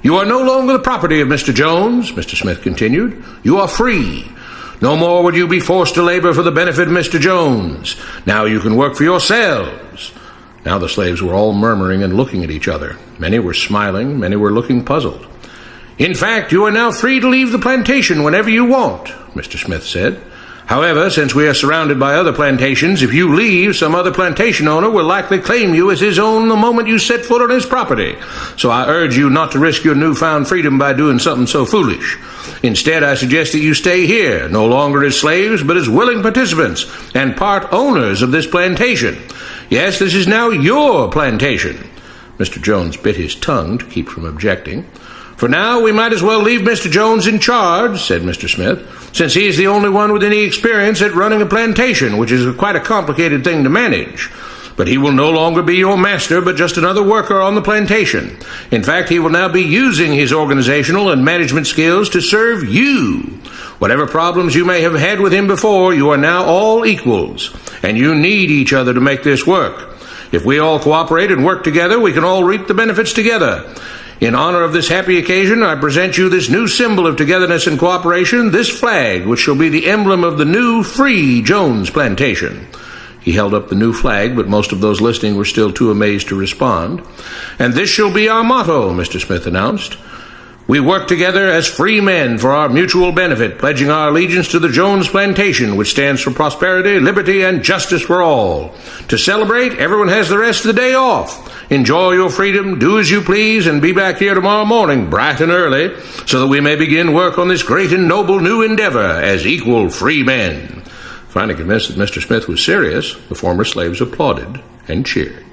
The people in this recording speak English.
You are no longer the property of Mr. Jones, Mr. Smith continued. You are free. No more would you be forced to labor for the benefit of Mr. Jones. Now you can work for yourselves. Now the slaves were all murmuring and looking at each other. Many were smiling, many were looking puzzled. In fact, you are now free to leave the plantation whenever you want, Mr. Smith said. However, since we are surrounded by other plantations, if you leave, some other plantation owner will likely claim you as his own the moment you set foot on his property. So I urge you not to risk your newfound freedom by doing something so foolish. Instead, I suggest that you stay here, no longer as slaves, but as willing participants and part owners of this plantation. Yes, this is now your plantation. Mr. Jones bit his tongue to keep from objecting. For now, we might as well leave Mr. Jones in charge, said Mr. Smith, since he is the only one with any experience at running a plantation, which is quite a complicated thing to manage. But he will no longer be your master, but just another worker on the plantation. In fact, he will now be using his organizational and management skills to serve you. Whatever problems you may have had with him before, you are now all equals, and you need each other to make this work. If we all cooperate and work together, we can all reap the benefits together. In honor of this happy occasion, I present you this new symbol of togetherness and cooperation, this flag, which shall be the emblem of the new free Jones plantation. He held up the new flag, but most of those listening were still too amazed to respond. And this shall be our motto, Mr. Smith announced. We work together as free men for our mutual benefit, pledging our allegiance to the Jones Plantation, which stands for prosperity, liberty, and justice for all. To celebrate, everyone has the rest of the day off. Enjoy your freedom, do as you please, and be back here tomorrow morning, bright and early, so that we may begin work on this great and noble new endeavor as equal free men. Finally convinced that Mr. Smith was serious, the former slaves applauded and cheered.